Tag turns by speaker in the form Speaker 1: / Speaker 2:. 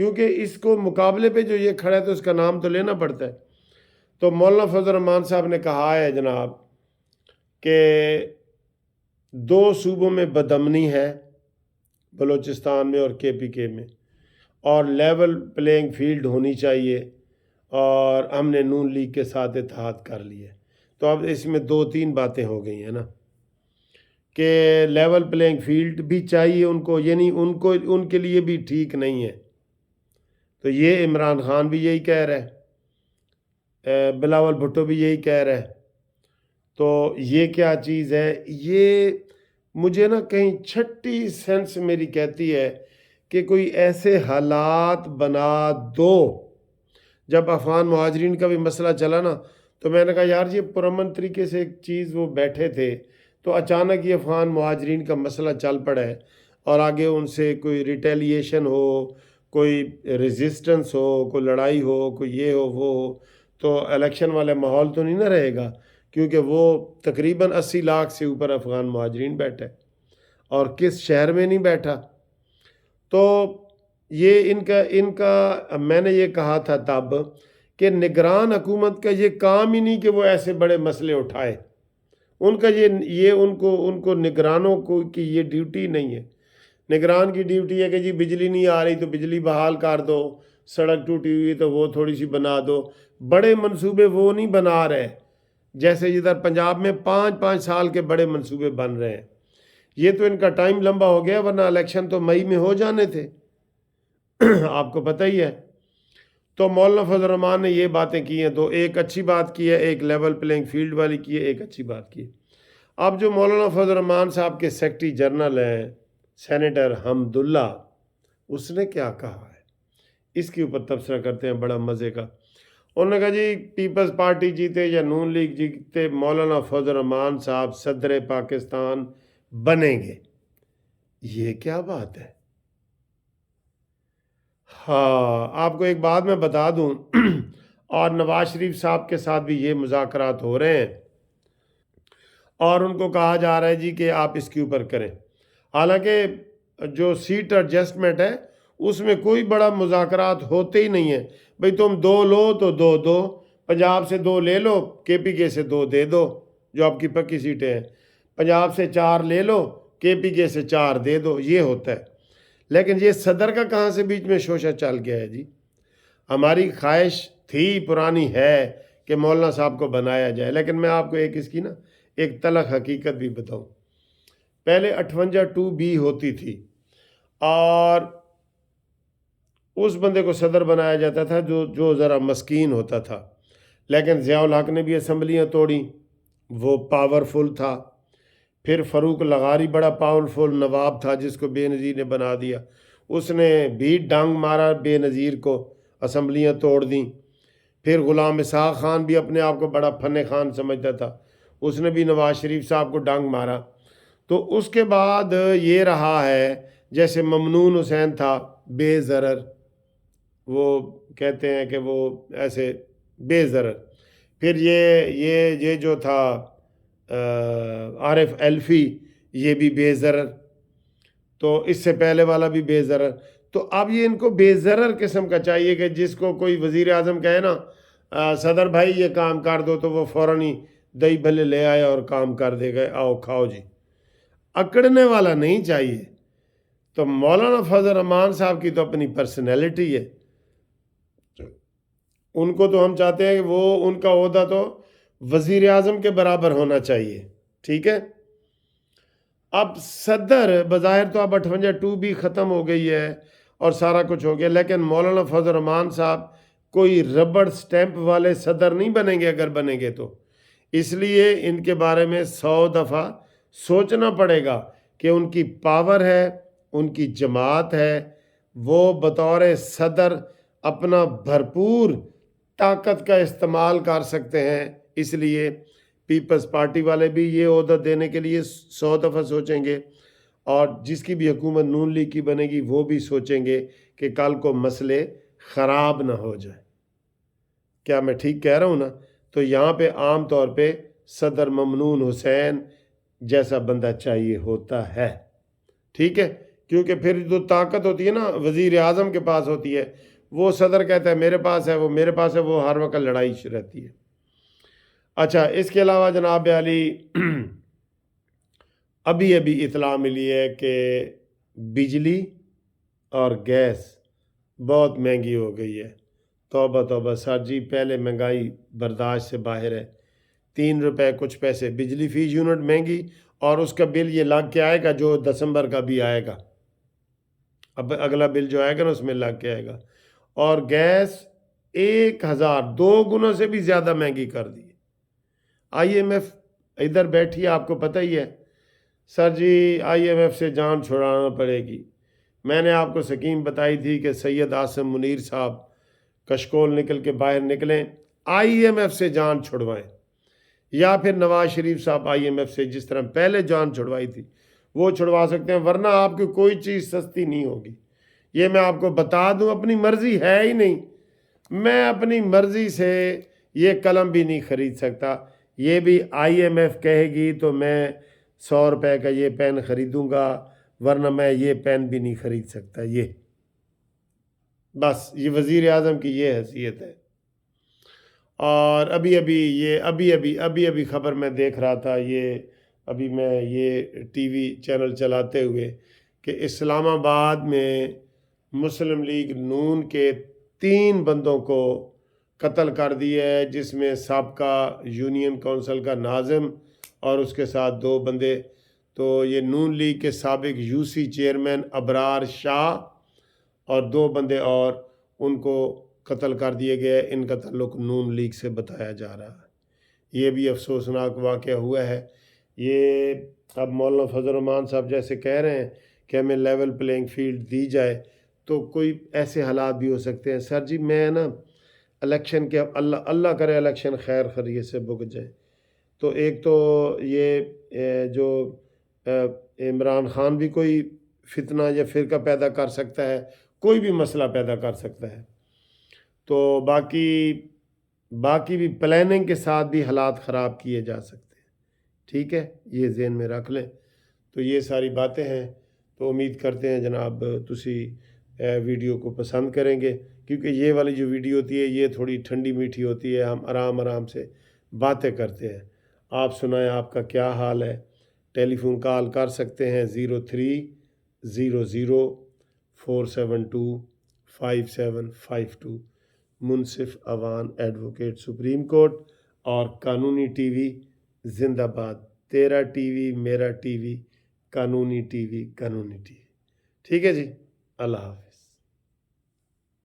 Speaker 1: کیونکہ اس کو مقابلے پہ جو یہ کھڑا ہے تو اس کا نام تو لینا پڑتا ہے. تو مولانا فضل الرحمان صاحب نے کہا ہے جناب کہ 2 صوبوں میں بدامنی ہے، بلوچستان میں اور KPK میں، اور لیول پلینگ فیلڈ ہونی چاہیے، اور ہم نے نون لیگ کے ساتھ اتحاد کر لیے. تو اب اس میں 2-3 باتیں ہو گئی ہیں نا کہ لیول پلینگ فیلڈ بھی چاہیے ان کو، یعنی ان کے لیے بھی ٹھیک نہیں ہے. تو یہ عمران خان بھی یہی کہہ رہا ہے، بلاول بھٹو بھی یہی کہہ رہا ہے. تو یہ کیا چیز ہے؟ یہ مجھے نا کہیں چھٹی سینس میری کہتی ہے کہ کوئی ایسے حالات بنا دو. جب افغان مہاجرین کا بھی مسئلہ چلا نا تو میں نے کہا یار یہ پرامن طریقے سے ایک چیز وہ بیٹھے تھے، تو اچانک یہ افغان مہاجرین کا مسئلہ چل پڑا ہے اور آگے ان سے کوئی ریٹیلیشن ہو، کوئی ریزسٹنس ہو، کوئی لڑائی ہو، کوئی یہ ہو وہ ہو، تو الیکشن والا ماحول تو نہیں نہ رہے گا، کیونکہ وہ تقریباً 80 لاکھ سے اوپر افغان مہاجرین بیٹھے اور کس شہر میں نہیں بیٹھا. تو یہ ان کا میں نے یہ کہا تھا تب کہ نگران حکومت کا یہ کام ہی نہیں کہ وہ ایسے بڑے مسئلے اٹھائے. ان کا یہ ان کو نگرانوں کو کی یہ ڈیوٹی نہیں ہے. نگران کی ڈیوٹی ہے کہ جی بجلی نہیں آ رہی تو بجلی بحال کر دو، سڑک ٹوٹی ہوئی تو وہ تھوڑی سی بنا دو. بڑے منصوبے وہ نہیں بنا رہے، جیسے ادھر پنجاب میں 5-5 سال کے بڑے منصوبے بن رہے ہیں. یہ تو ان کا ٹائم لمبا ہو گیا، ورنہ الیکشن تو مئی میں ہو جانے تھے، آپ کو پتہ ہی ہے. تو مولانا فضل الرحمان نے یہ باتیں کی ہیں، تو ایک اچھی بات کی ہے، ایک لیول پلینگ فیلڈ والی کی ہے، ایک اچھی بات کی ہے. اب جو مولانا فضل الرحمان صاحب کے سیکرٹری جنرل ہیں سینیٹر حمداللہ، اس نے کیا کہا ہے اس کے اوپر تبصرہ کرتے ہیں بڑا مزے کا. انہوں نے کہا جی پیپلز پارٹی جیتے یا نون لیگ جیتے، مولانا فضل الرحمان صاحب صدر پاکستان بنیں گے. یہ کیا بات ہے؟ ہاں آپ کو ایک بات میں بتا دوں اور نواز شریف صاحب کے ساتھ بھی یہ مذاکرات ہو رہے ہیں اور ان کو کہا جا رہا ہے جی کہ آپ اس کے اوپر کریں. حالانکہ جو سیٹ ایڈجسٹمنٹ ہے اس میں کوئی بڑا مذاکرات ہوتے ہی نہیں ہیں. بھئی تم 2 لو تو 2 دو، پنجاب سے 2 لے لو، KPK سے 2 دے دو جو آپ کی پکی سیٹیں ہیں، پنجاب سے 4 لے لو، KPK سے 4 دے دو، یہ ہوتا ہے. لیکن یہ صدر کا کہاں سے بیچ میں شوشہ چل گیا ہے جی؟ ہماری خواہش تھی، پرانی ہے کہ مولانا صاحب کو بنایا جائے. لیکن میں آپ کو اس کی نا ایک تلخ حقیقت بھی بتاؤں. پہلے 58(2)B ہوتی تھی اور اس بندے کو صدر بنایا جاتا تھا جو ذرا مسکین ہوتا تھا. لیکن ضیاء الحق نے بھی اسمبلیاں توڑیں، وہ پاورفل تھا. پھر فاروق لغاری بڑا پاورفل نواب تھا جس کو بے نظیر نے بنا دیا، اس نے بھی ڈانگ مارا بے نظیر کو، اسمبلیاں توڑ دیں. پھر غلام اسحاق خان بھی اپنے آپ کو بڑا فن خان سمجھتا تھا، اس نے بھی نواز شریف صاحب کو ڈانگ مارا. تو اس کے بعد یہ رہا ہے جیسے ممنون حسین تھا بے ضرر، وہ کہتے ہیں کہ وہ ایسے بے ضرر. پھر یہ جو تھا عارف ایلفی، یہ بھی بے ضرر. تو اس سے پہلے والا بھی بے ضرر. تو اب یہ ان کو بے ضرر قسم کا چاہیے کہ جس کو کوئی وزیر اعظم کہے نا صدر بھائی یہ کام کر دو تو وہ فوراً ہی دہی بھلے لے آئے اور کام کر دے گئے، آؤ کھاؤ جی. اکڑنے والا نہیں چاہیے. تو مولانا فضل الرحمان صاحب کی تو اپنی پرسنالٹی ہے، ان کو تو ہم چاہتے ہیں کہ وہ ان کا عہدہ تو وزیر اعظم کے برابر ہونا چاہیے. ٹھیک ہے. اب صدر بظاہر تو اب 58(2) ختم ہو گئی ہے اور سارا کچھ ہو گیا، لیکن مولانا فضل الرحمان صاحب کوئی ربڑ سٹیمپ والے صدر نہیں بنیں گے اگر بنیں گے تو. اس لیے ان کے بارے میں 100 دفعہ سوچنا پڑے گا کہ ان کی پاور ہے، ان کی جماعت ہے، وہ بطور صدر اپنا بھرپور طاقت کا استعمال کر سکتے ہیں. اس لیے پیپلز پارٹی والے بھی یہ عہدہ دینے کے لیے 100 دفعہ سوچیں گے، اور جس کی بھی حکومت نون لیگ کی بنے گی وہ بھی سوچیں گے کہ کل کو مسئلے خراب نہ ہو جائے. کیا میں ٹھیک کہہ رہا ہوں نا؟ تو یہاں پہ عام طور پہ صدر ممنون حسین جیسا بندہ چاہیے ہوتا ہے. ٹھیک ہے، کیونکہ پھر جو طاقت ہوتی ہے نا وزیر اعظم کے پاس ہوتی ہے، وہ صدر کہتا ہے میرے پاس ہے، وہ میرے پاس ہے، وہ ہر وقت لڑائی رہتی ہے۔ اچھا، اس کے علاوہ جناب علی ابھی اطلاع ملی ہے کہ بجلی اور گیس بہت مہنگی ہو گئی ہے۔ توبہ توبہ سر جی، پہلے مہنگائی برداشت سے باہر ہے۔ 3 روپے کچھ پیسے بجلی فی یونٹ مہنگی، اور اس کا بل یہ لگ کے آئے گا جو دسمبر کا بھی آئے گا، اب اگلا بل جو آئے گا نا اس میں لگ کے آئے گا۔ اور گیس 1000 گنا سے بھی زیادہ مہنگی کر دی۔ IMF ادھر بیٹھی، آپ کو پتہ ہی ہے سر جی، IMF سے جان چھڑانا پڑے گی۔ میں نے آپ کو سکیم بتائی تھی کہ سید عاصم منیر صاحب کشکول نکل کے باہر نکلیں، IMF سے جان چھڑوائیں، یا پھر نواز شریف صاحب IMF سے جس طرح پہلے جان چھڑوائی تھی وہ چھڑوا سکتے ہیں، ورنہ آپ کی کوئی چیز سستی نہیں ہوگی۔ یہ میں آپ کو بتا دوں، اپنی مرضی ہے ہی نہیں، میں اپنی مرضی سے یہ قلم بھی نہیں خرید سکتا۔ یہ بھی IMF کہے گی تو میں 100 روپے کا یہ پین خریدوں گا، ورنہ میں یہ پین بھی نہیں خرید سکتا۔ یہ بس یہ وزیر اعظم کی یہ حیثیت ہے۔ اور ابھی خبر میں دیکھ رہا تھا، ابھی میں یہ ٹی وی چینل چلاتے ہوئے، کہ اسلام آباد میں مسلم لیگ نون کے 3 بندوں کو قتل کر دیا ہے، جس میں سابقہ یونین کونسل کا ناظم اور اس کے ساتھ 2 بندے۔ تو یہ نون لیگ کے سابق UC چیئرمین ابرار شاہ اور 2 بندے اور، ان کو قتل کر دیے گئے۔ ان کا تعلق نون لیگ سے بتایا جا رہا ہے۔ یہ بھی افسوسناک واقعہ ہوا ہے۔ یہ اب مولانا فضل الرحمان صاحب جیسے کہہ رہے ہیں کہ ہمیں لیول پلینگ فیلڈ دی جائے، تو کوئی ایسے حالات بھی ہو سکتے ہیں۔ سر جی، میں نا الیکشن کے، اللہ کرے الیکشن خیر خیریت سے بک جائے، تو ایک تو یہ جو عمران خان بھی کوئی فتنہ یا فرقہ پیدا کر سکتا ہے، کوئی بھی مسئلہ پیدا کر سکتا ہے، تو باقی بھی پلاننگ کے ساتھ بھی حالات خراب کیے جا سکتے ہیں۔ ٹھیک ہے، یہ ذہن میں رکھ لیں۔ تو یہ ساری باتیں ہیں، تو امید کرتے ہیں جناب تسی ویڈیو کو پسند کریں گے، کیونکہ یہ والی جو ویڈیو ہوتی ہے یہ تھوڑی ٹھنڈی میٹھی ہوتی ہے، ہم آرام سے باتیں کرتے ہیں۔ آپ سنائیں، آپ کا کیا حال ہے؟ ٹیلی فون کال کر سکتے ہیں 030047255752، منصف اوان ایڈوکیٹ سپریم کورٹ، اور قانونی ٹی وی زندہ باد، تیرا ٹی وی میرا ٹی وی، قانونی ٹی وی۔ ٹھیک ہے جی، اللہ حافظ۔